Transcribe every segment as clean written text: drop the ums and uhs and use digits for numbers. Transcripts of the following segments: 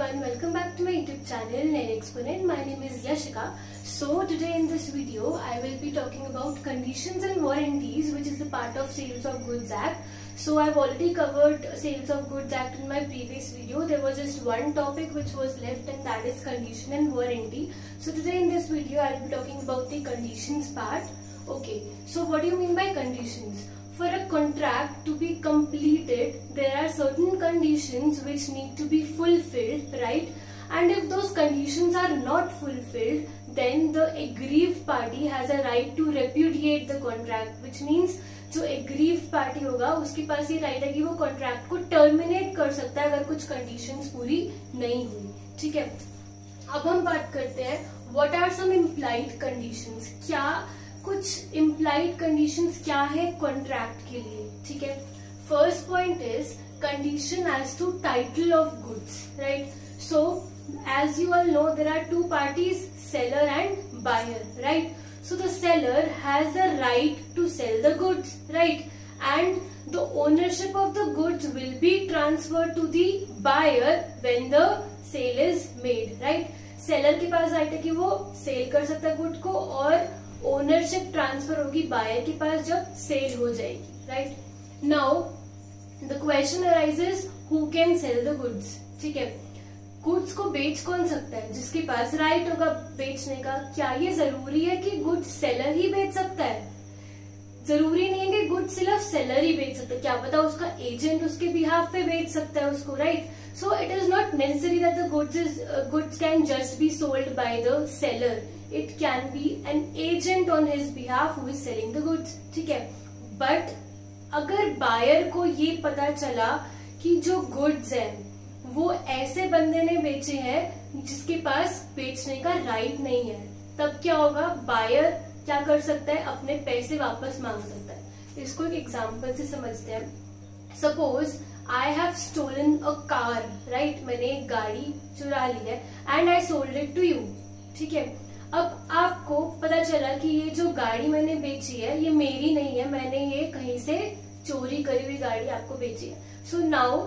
everyone, welcome back to my YouTube channel Nail Exponent. My name is Yashika. So today in this video I will be talking about conditions and warranties, which is the part of Sales of Goods Act. So I've already covered Sales of Goods Act in my previous video. There was just one topic which was left, and that is condition and warranty. So today in this video I'll be talking about the conditions part. Okay, so what do you mean by conditions? For a contract to be completed, there are certain conditions which need to be fulfilled, right? And if those conditions are not fulfilled, then the aggrieved party has a right to repudiate the contract, which means जो aggrieved party होगा उसके पास ये right है कि वो contract को terminate कर सकता है अगर कुछ conditions पूरी नहीं हुई. ठीक है, अब हम बात करते हैं what are some implied conditions. क्या कुछ implied conditions क्या है contract के लिए. ठीक है, first point is condition as to title of goods, right? So as you all know, there are two parties, seller and buyer, right? So the seller has the right to sell the goods, right? And the ownership of the goods will be transferred to the buyer when the sale is made, right? Seller के पास right है कि वो sale कर सकता है good को, और ownership transfer होगी बायर के पास जब सेल हो जाएगी, right? Now the question arises who can sell the goods. ठीक है, गुड्स को बेच कौन सकता है? जिसके पास राइट होगा बेचने का. क्या ये जरूरी है कि गुड्स सेलर ही बेच सकता है? जरूरी नहीं है कि गुड्स सिर्फ सेलर ही बेच सकता है. क्या पता उसका एजेंट उसके बिहाफ पे बेच सकता है उसको, right? So it is not necessary that the goods can just be sold by the seller. It can be an agent on his behalf who is selling the goods. ठीक है, but अगर buyer को ये पता चला कि जो goods है वो ऐसे बंदे ने बेचे हैं जिसके पास बेचने का राइट नहीं है, तब क्या होगा? बायर क्या कर सकता है? अपने पैसे वापस मांग सकता है. इसको एक एग्जांपल से समझते हैं. Suppose I have stolen a car, right? मैंने एक गाड़ी चुरा ली है and I sold it to you. ठीक है, अब आपको पता चला कि ये जो गाड़ी मैंने बेची है ये मेरी नहीं है, मैंने ये कहीं से चोरी करी हुई गाड़ी आपको बेची है. So now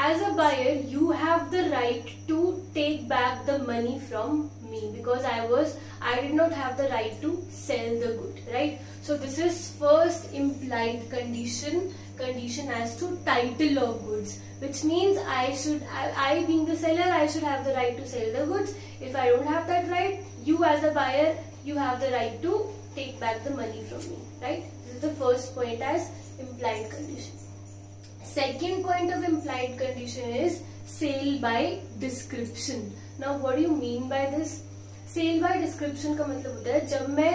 as a buyer you have the right to take back the money from me because I did not have the right to sell the good, right? So this is first implied condition as to title of goods, which means I being the seller, I should have the right to sell the goods. If I don't have that right, you as a buyer, you have the right to take back the money from me, right? This is the first point as implied condition. Second point of implied condition is sale by description. Now what do you mean by this? Sale by description का मतलब होता है जब मैं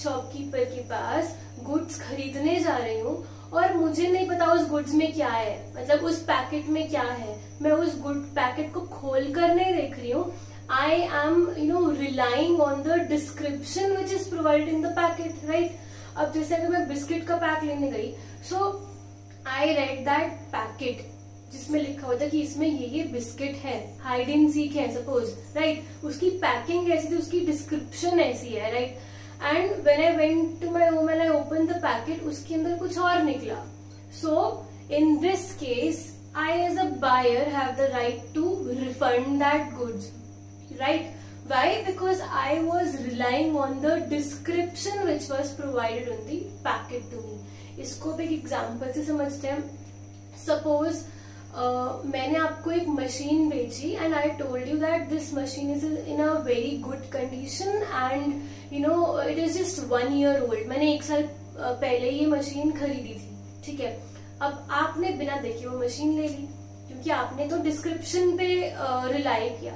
shopkeeper के पास goods खरीदने जा रही हूँ और मुझे नहीं पता उस गुड्स में क्या है, मतलब उस पैकेट में क्या है, मैं उस गुड पैकेट को खोल कर नहीं देख रही हूँ. I am, relying on the description which is provided in the packet, right? अब जैसे अगर मैं बिस्किट का पैक लेने गई, so I read that packet जिसमें लिखा होता है कि इसमें ये बिस्किट है, हाइड एंड सीक है सपोज, राइट? उसकी पैकिंग ऐसी थी, उसकी डिस्क्रिप्शन ऐसी है, right? And when I went to my home and I open the packet, उसके अंदर कुछ और निकला. So in this case I as a buyer have the right to refund that goods, right? Why? Because I was relying on the description which was provided on the packet to me. इसको एक example से समझते हैं. Suppose मैंने आपको एक machine बेची and I told you that this machine is in a very good condition and it is just 1 year old. मैंने 1 साल पहले ये मशीन खरीदी थी. ठीक है, अब आपने बिना देखे वो मशीन ले ली क्योंकि आपने तो डिस्क्रिप्शन पे रिलाई किया.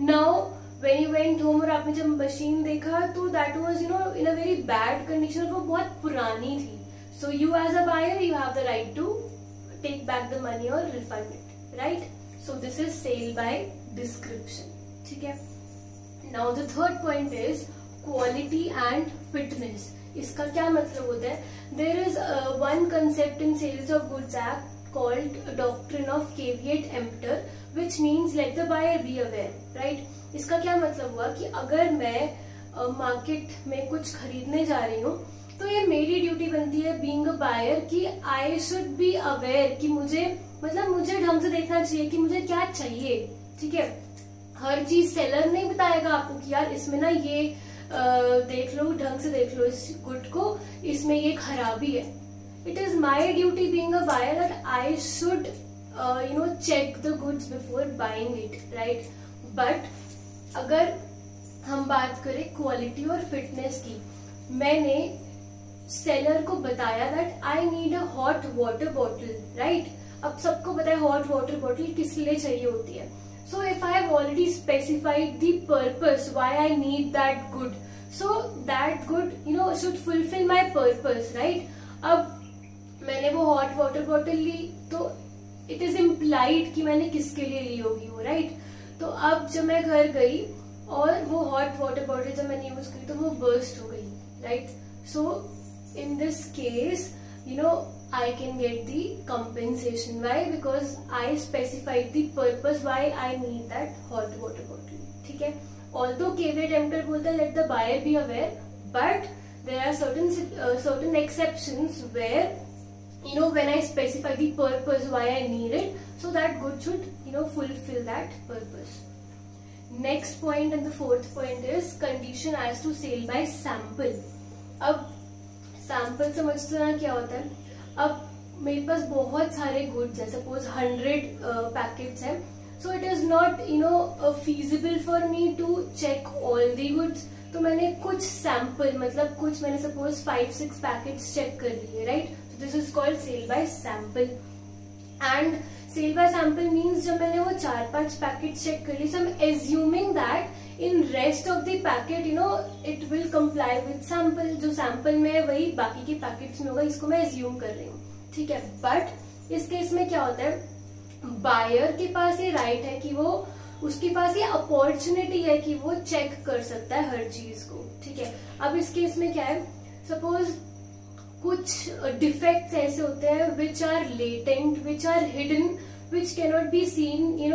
Now when you went home और आपने जब मशीन देखा तो that was in a very bad condition, वो बहुत पुरानी थी. So you as a buyer you have the right to take back the money or refund it, right? So this is sale by description. ठीक है. Now the third point is quality and fitness. इसका क्या मतलब होता है? There is one concept in Sales of Goods Act called doctrine of caveat emptor, which means let the buyer be aware, right? इसका क्या मतलब हुआ कि अगर मैं मार्केट में कुछ खरीदने जा रही हूँ तो ये मेरी ड्यूटी बनती है बीइंग अ बायर कि आई शुड बी अवेयर कि मुझे ढंग से देखना चाहिए कि मुझे क्या चाहिए. ठीक है, हर चीज सेलर नहीं बताएगा आपको कि यार इसमें ना ये देख लो, ढंग से देख लो इस गुड को, इसमें ये खराबी है. It is my duty being a buyer that I should check the goods before buying it, right. But अगर हम बात करें क्वालिटी और फिटनेस की, मैंने सेलर को बताया that I need a hot water bottle, right. अब सबको पता है हॉट वाटर बॉटल किस लिए चाहिए होती है. So if I have already specified the purpose why I need that good, so that good should fulfill my purpose, right? अब मैंने वो hot water bottle ली तो it is implied कि मैंने किसके लिए ली होगी वो, right? तो अब जब मैं घर गई और वो hot water bottle जब मैंने यूज की तो वो burst हो गई, right? So in this case I can get the compensation. Why? Because I specified the purpose why I need that hot water bottle. ठीक है. Although caveat emptor बोलता है let the buyer be aware, but there are certain exceptions where when I specify the purpose why I need it, so that good should fulfill that purpose. Next point and the fourth point is condition as to sale by sample. अब sample समझते ना क्या होता है. अब मेरे पास बहुत सारे गुड्स है, सपोज 100 पैकेट्स हैं, so it is not feasible for me to check all the goods. तो मैंने कुछ सैंपल मतलब कुछ मैंने सपोज 5-6 पैकेट्स चेक कर लिए, right. So this is called sell by sample. And sell by sample means जब मैंने वो 4-5 पैकेट्स चेक कर ली, so I am assuming that in rest of the packet it will comply with sample. जो sample में है वही बाकी के पैकेट्स में होगा, इसको मैं एज्यूम कर रही हूँ, ठीक है. बट इस केस में क्या होता है, बायर के पास ये राइट है कि वो उसके पास ये अपॉर्चुनिटी है कि वो चेक कर सकता है हर चीज को, ठीक है. अब इस केस में क्या है, सपोज कुछ डिफेक्ट्स ऐसे होते हैं which are latent, which are hidden, which cannot be seen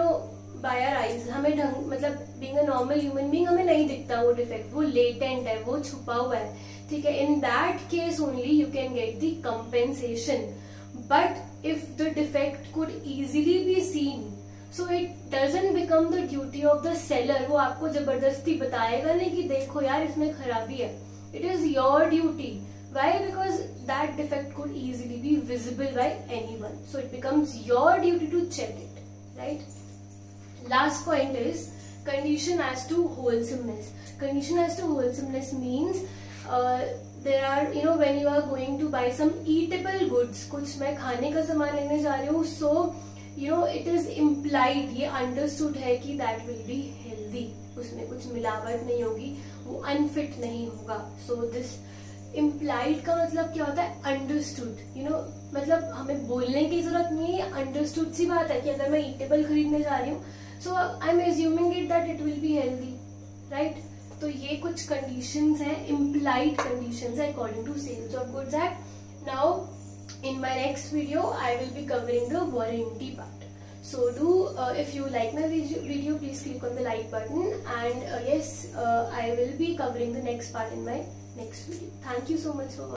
by our eyes. हमें ढंग मतलब being a normal human being हमें नहीं दिखता वो डिफेक्ट, वो लेटेंट है, वो छुपा हुआ है, ठीक है. In that case only you can get the compensation. But if the defect could easily be seen, so it doesn't become the duty of the seller. वो आपको जबरदस्ती बताएगा नहीं कि देखो यार इसमें खराबी है. It is your duty. Why? Because that defect could easily be visible by anyone. So it becomes your duty to check it, right? Last point is condition as to wholesomeness. Condition as to wholesomeness means there are when you are going to buy some eatable goods, कुछ मैं खाने का सामान लेने जा रही हूँ, so it is implied, ये understood है कि that will be healthy, उसमें कुछ मिलावट नहीं होगी, वो unfit नहीं होगा. So this इम्प्लाइड का मतलब क्या होता है, अंडरस्टूड. मतलब हमें बोलने की जरूरत नहीं है, अंडरस्टूड सी बात है कि अगर मैं ईटेबल खरीदने जा रही हूँ, so I am assuming it that it will be healthy, right. तो ये कुछ कंडीशंस हैं, इम्प्लाइड कंडीशंस है according to sales of goods act. Now in my next video I will be covering the warranty part. So if you like my video, please click on the like button, and yes, I will be covering the next part in my next video. Thank you so much for watching.